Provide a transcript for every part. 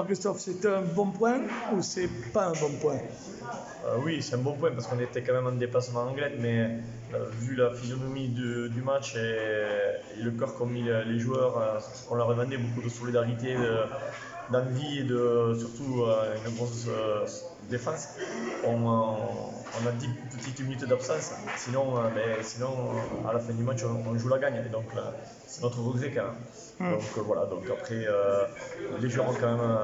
Christophe, c'est un bon point ou c'est pas un bon point? Oui, c'est un bon point parce qu'on était quand même en déplacement anglais, mais vu la physionomie du match et le cœur qu'ont mis les joueurs, on leur a demandé beaucoup de solidarité, d'envie et surtout une grosse défense. On a 10 petites minutes d'absence, sinon, à la fin du match on joue la gagne, et donc c'est notre regret quand même. Donc voilà, donc après les joueurs ont quand même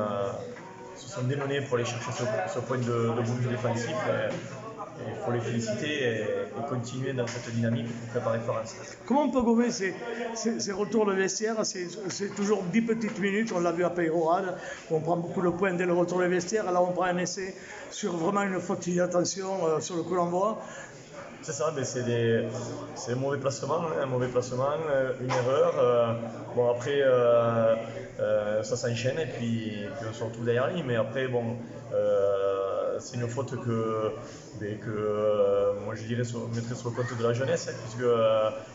se sont démenés pour aller chercher ce point de bonus défensif, et il faut les féliciter et continuer dans cette dynamique pour préparer Florence. Comment on peut gommer ces retours de vestiaire? C'est toujours 10 petites minutes, on l'a vu à Peyrehorade, on prend beaucoup de points dès le retour de vestiaire, là on prend un essai sur vraiment une faute d'inattention sur le coup d'envoi. C'est ça, mais c'est un mauvais placement, une erreur. Bon après ça s'enchaîne et puis on se retrouve derrière lui, mais après bon c'est une faute que moi je dirais mettrais sur le compte de la jeunesse, puisque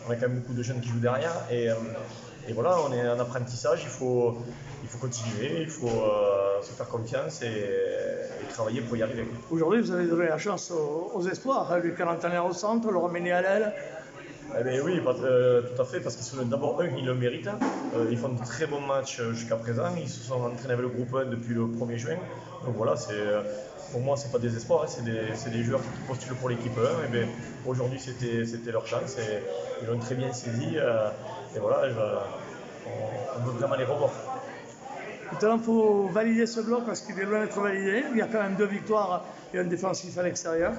on a quand même beaucoup de jeunes qui jouent derrière, et voilà, on est en apprentissage, il faut continuer, il faut se faire confiance et travailler pour y arriver. Aujourd'hui, vous avez donné la chance aux espoirs, Lucas Lantana au centre, le ramener à l'aile. Eh bien, oui, tout à fait, parce que d'abord, ils le méritent. Ils font de très bons matchs jusqu'à présent. Ils se sont entraînés avec le groupe 1 depuis le 1er juin. Donc voilà, pour moi, ce n'est pas des espoirs, c'est des joueurs qui postulent pour l'équipe 1. Et bien, aujourd'hui, c'était leur chance et ils l'ont très bien saisi. Et voilà, on veut vraiment les revoir. Maintenant, il faut valider ce bloc parce qu'il est loin d'être validé. Il y a quand même 2 victoires et un défensif à l'extérieur.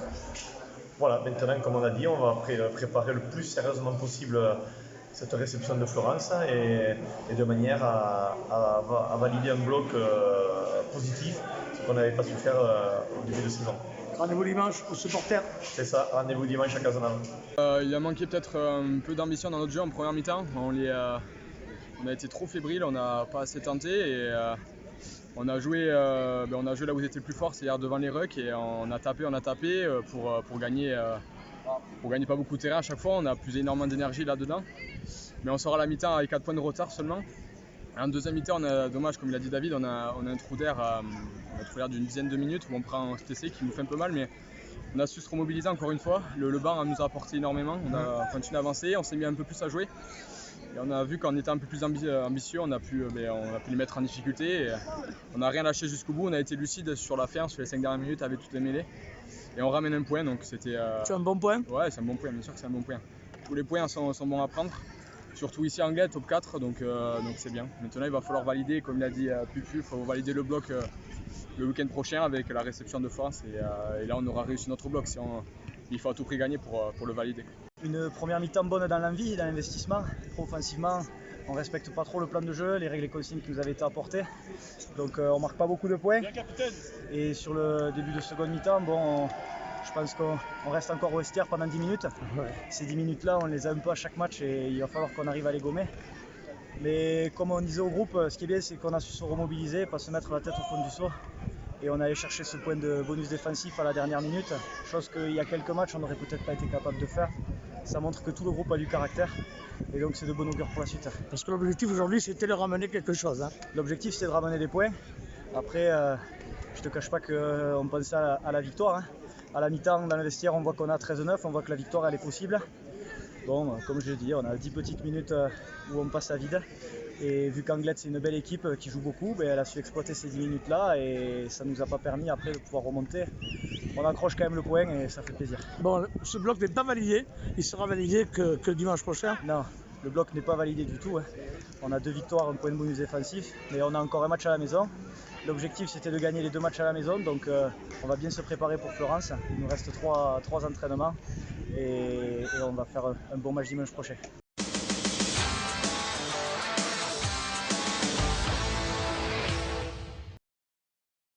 Voilà, maintenant, comme on a dit, on va préparer le plus sérieusement possible cette réception de Florence et de manière à valider un bloc positif, ce qu'on n'avait pas su faire au début de saison. Rendez-vous dimanche aux supporters. C'est ça, rendez-vous dimanche à Cazenave. Il a manqué peut-être un peu d'ambition dans notre jeu en première mi-temps. On a été trop fébrile, on n'a pas assez tenté et on a joué là où ils étaient le plus forts, c'est-à-dire devant les rucks, et on a tapé pour gagner pas beaucoup de terrain à chaque fois. On a plus énormément d'énergie là-dedans, mais on sort à la mi-temps avec 4 points de retard seulement. En deuxième mi-temps, dommage, comme il a dit David, on a un trou d'air d'une dizaine de minutes où on prend un essai qui nous fait un peu mal, mais on a su se remobiliser encore une fois. Le banc nous a apporté énormément, on a continué à avancer, on s'est mis un peu plus à jouer. Et on a vu qu'en étant un peu plus ambitieux, on a pu les mettre en difficulté. Et on n'a rien lâché jusqu'au bout, on a été lucide sur la fin, sur les 5 dernières minutes avec toutes les mêlées. Et on ramène un point, donc c'était... C'est un bon point? Ouais, c'est un bon point, bien sûr que c'est un bon point. Tous les points sont bons à prendre, surtout ici en Anglais, top 4, donc c'est bien. Maintenant, il va falloir valider, comme l'a dit Pupu, il faut valider le bloc le week-end prochain avec la réception de Florence. Et là, on aura réussi notre bloc. Il faut à tout prix gagner pour le valider. Une première mi-temps bonne dans l'envie, dans l'investissement. Offensivement, on ne respecte pas trop le plan de jeu, les règles et consignes qui nous avaient été apportées. Donc on ne marque pas beaucoup de points. Et sur le début de seconde mi-temps, je pense qu'on reste encore au vestiaire pendant 10 minutes. Ouais. Ces 10 minutes-là, on les a un peu à chaque match et il va falloir qu'on arrive à les gommer. Mais comme on disait au groupe, ce qui est bien, c'est qu'on a su se remobiliser, pas se mettre la tête au fond du seau. Et on allait chercher ce point de bonus défensif à la dernière minute, chose qu'il y a quelques matchs on n'aurait peut-être pas été capable de faire. Ça montre que tout le groupe a du caractère et donc c'est de bon augure pour la suite. Parce que l'objectif aujourd'hui c'était de ramener quelque chose. L'objectif c'est de ramener des points. Après, je te cache pas qu'on pensait à la victoire. À la mi-temps dans le vestiaire on voit qu'on a 13-9, on voit que la victoire elle est possible. Bon, comme je l'ai dit, on a 10 petites minutes où on passe à vide. Et vu qu'Anglet c'est une belle équipe qui joue beaucoup, elle a su exploiter ces 10 minutes là et ça nous a pas permis après de pouvoir remonter. On accroche quand même le point et ça fait plaisir. Bon, ce bloc n'est pas validé, il sera validé que dimanche prochain? Non, le bloc n'est pas validé du tout. On a 2 victoires, un point de bonus défensif, mais on a encore un match à la maison. L'objectif c'était de gagner les 2 matchs à la maison, donc on va bien se préparer pour Florence. Il nous reste 3 entraînements et on va faire un bon match dimanche prochain.